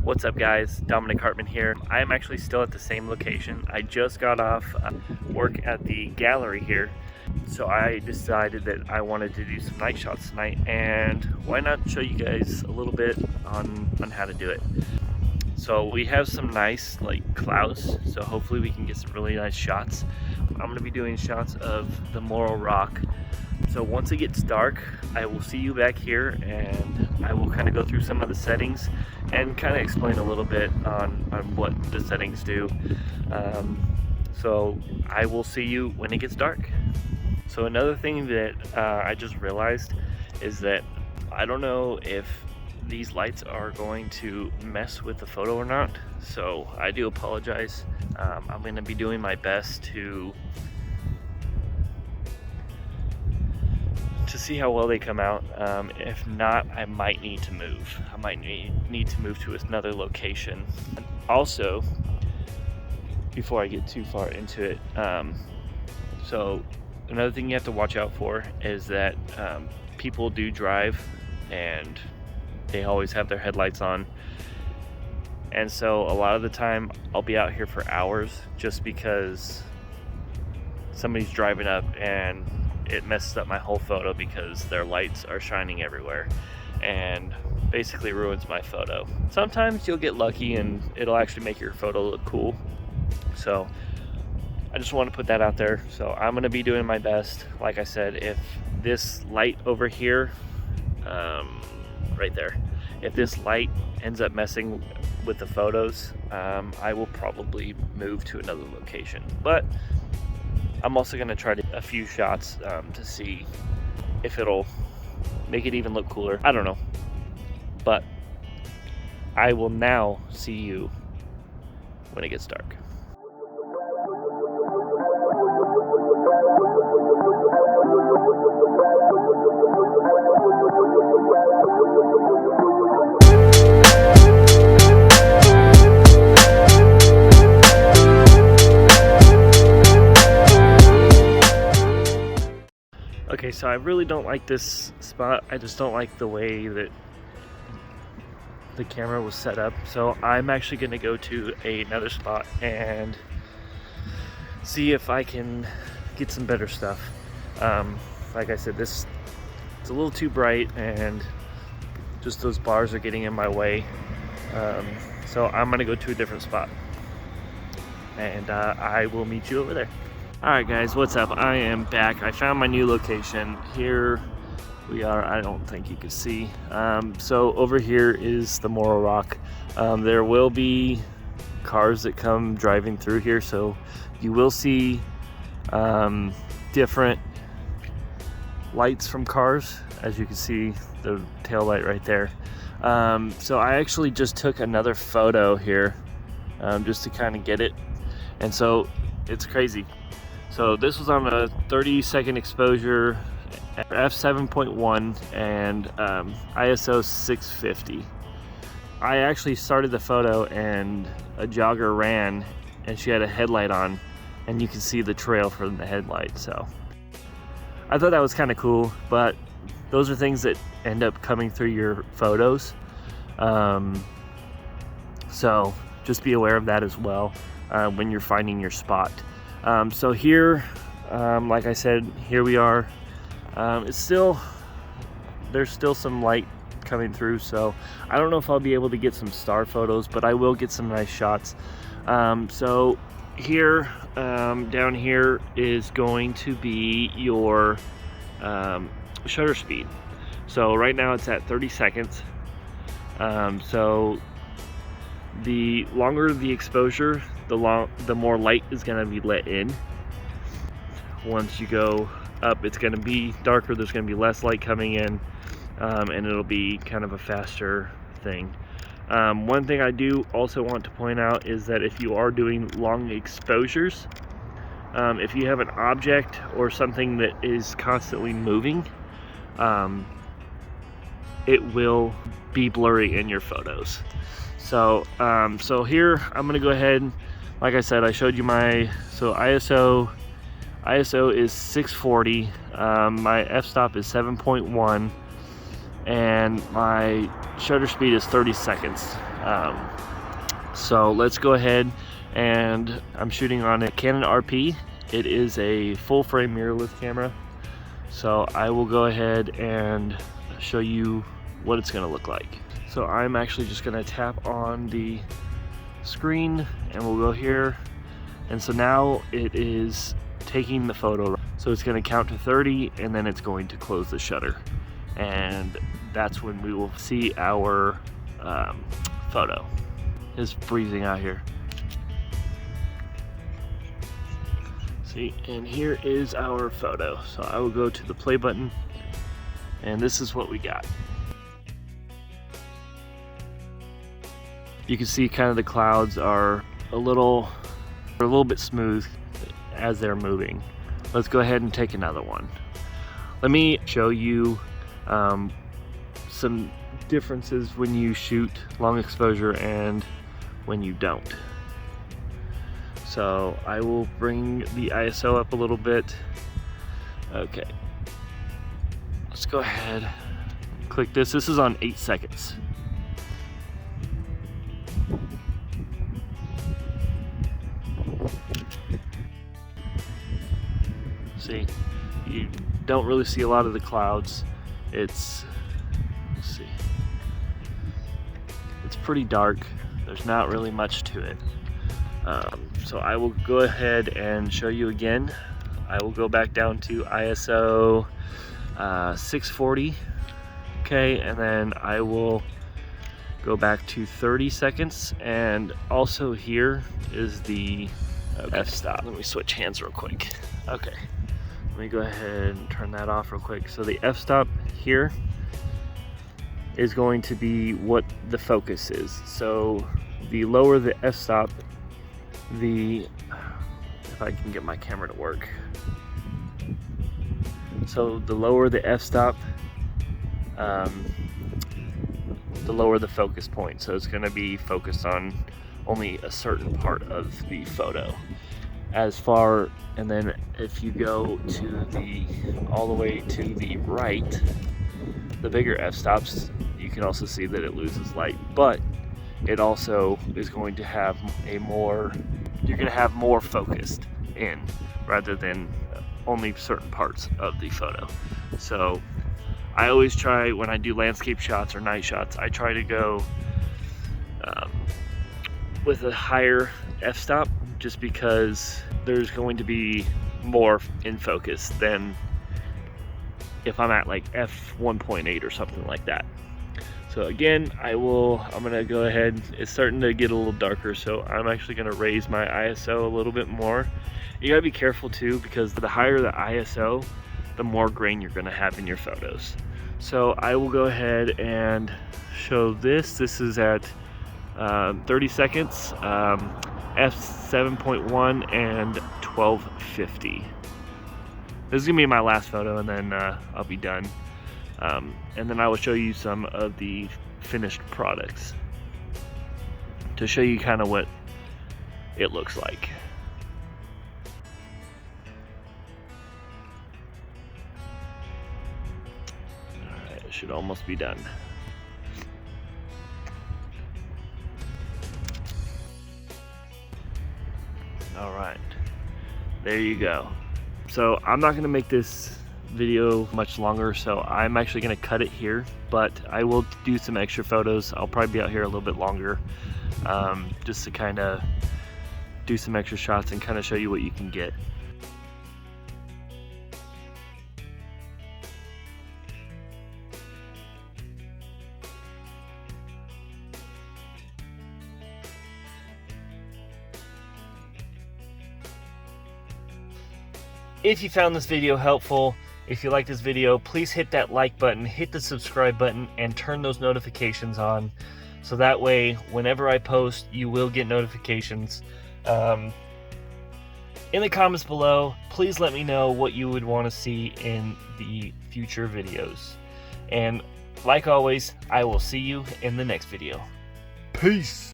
What's up guys, Dominic Hartman here. I am actually still at the same location. I just got off work at the gallery here. So I decided that I wanted to do some night shots tonight, and why not show you guys a little bit on how to do it. So we have some nice clouds, so hopefully we can get some really nice shots. I'm gonna be doing shots of the Morro Rock. So once it gets dark, I will see you back here and I will kind of go through some of the settings and kind of explain a little bit on what the settings do. So I will see you when it gets dark. So another thing that I just realized is that I don't know if these lights are going to mess with the photo or not. So I do apologize. I'm going to be doing my best to see how well they come out. If not, I might need to move. I might need to move to another location. Also, before I get too far into it, so another thing you have to watch out for is that people do drive and they always have their headlights on. And so a lot of the time I'll be out here for hours just because somebody's driving up and it messes up my whole photo because their lights are shining everywhere and basically ruins my photo. Sometimes you'll get lucky and it'll actually make your photo look cool. So I just want to put that out there. So I'm going to be doing my best. Like I said, if this light over here, right there, if this light ends up messing with the photos, I will probably move to another location. But I'm also going to try a few shots to see if it'll make it even look cooler. I don't know. But I will now see you when it gets dark. Okay, so I really don't like this spot. I just don't like the way that the camera was set up. So I'm actually going to go to another spot and see if I can get some better stuff. Like I said, it's a little too bright and just those bars are getting in my way. So I'm going to go to a different spot and I will meet you over there. Alright guys, what's up? I am back. I found my new location. Here we are. I don't think you can see. So over here is the Morro Rock. There will be cars that come driving through here, so you will see different lights from cars. As you can see, the tail light right there. So I actually just took another photo here just to kind of get it. And so it's crazy. So this was on a 30-second exposure, f7.1 and ISO 650. I actually started the photo and a jogger ran and she had a headlight on and you can see the trail from the headlight. So I thought that was kind of cool, but those are things that end up coming through your photos. So just be aware of that as well when you're finding your spot. So here, like I said, here we are. There's still some light coming through, so I don't know if I'll be able to get some star photos, but I will get some nice shots. So here, down here is going to be your shutter speed. So right now it's at 30 seconds. So the longer the exposure, the more light is going to be let in. Once you go up, it's going to be darker, there's going to be less light coming in, and it'll be kind of a faster thing. One thing I do also want to point out is that if you are doing long exposures, if you have an object or something that is constantly moving, it will be blurry in your photos. So here I'm gonna go ahead. Like I said, I showed you my ISO is 640. My f-stop is 7.1, and my shutter speed is 30 seconds. So let's go ahead, and I'm shooting on a Canon RP. It is a full frame mirrorless camera. So I will go ahead and show you what it's gonna look like. So I'm actually just gonna tap on the screen and we'll go here. And so now it is taking the photo. So it's gonna count to 30 and then it's going to close the shutter. And that's when we will see our photo. It's freezing out here. See, and here is our photo. So I will go to the play button and this is what we got. You can see kind of the clouds are a little bit smooth as they're moving. Let's go ahead and take another one. Let me show you some differences when you shoot long exposure and when you don't. So I will bring the ISO up a little bit. Okay, let's go ahead, click this. This is on 8 seconds. See, you don't really see a lot of the clouds. Let's see, it's pretty dark. There's not really much to it. So I will go ahead and show you again. I will go back down to ISO 640. Okay, and then I will go back to 30 seconds. And also here is the f-stop. Let me switch hands real quick. Okay, let me go ahead and turn that off real quick. So the f-stop here is going to be what the focus is. So the lower the f-stop, if I can get my camera to work. So the lower the f-stop, the lower the focus point. So it's going to be focused on only a certain part of the photo. And then if you go to all the way to the right, the bigger f-stops, you can also see that it loses light, but it also is going to have you're going to have more focused in rather than only certain parts of the photo. So I always try, when I do landscape shots or night shots, I try to go with a higher f-stop, just because there's going to be more in focus than if I'm at like f1.8 or something like that. So again, I'm gonna go ahead. It's starting to get a little darker, so I'm actually gonna raise my ISO a little bit more. You gotta be careful too, because the higher the ISO, the more grain you're gonna have in your photos. So I will go ahead and show this. This is at 30 seconds, f7.1 and 1250. This is gonna be my last photo, and then I'll be done. And then I will show you some of the finished products to show you kind of what it looks like. Alright, it should almost be done. Alright, there you go. So I'm not going to make this video much longer, so I'm actually going to cut it here, but I will do some extra photos. I'll probably be out here a little bit longer, just to kind of do some extra shots and kind of show you what you can get. If you found this video helpful, if you like this video, please hit that like button, hit the subscribe button, and turn those notifications on. So that way, whenever I post, you will get notifications. In the comments below, please let me know what you would want to see in the future videos. And like always, I will see you in the next video. Peace!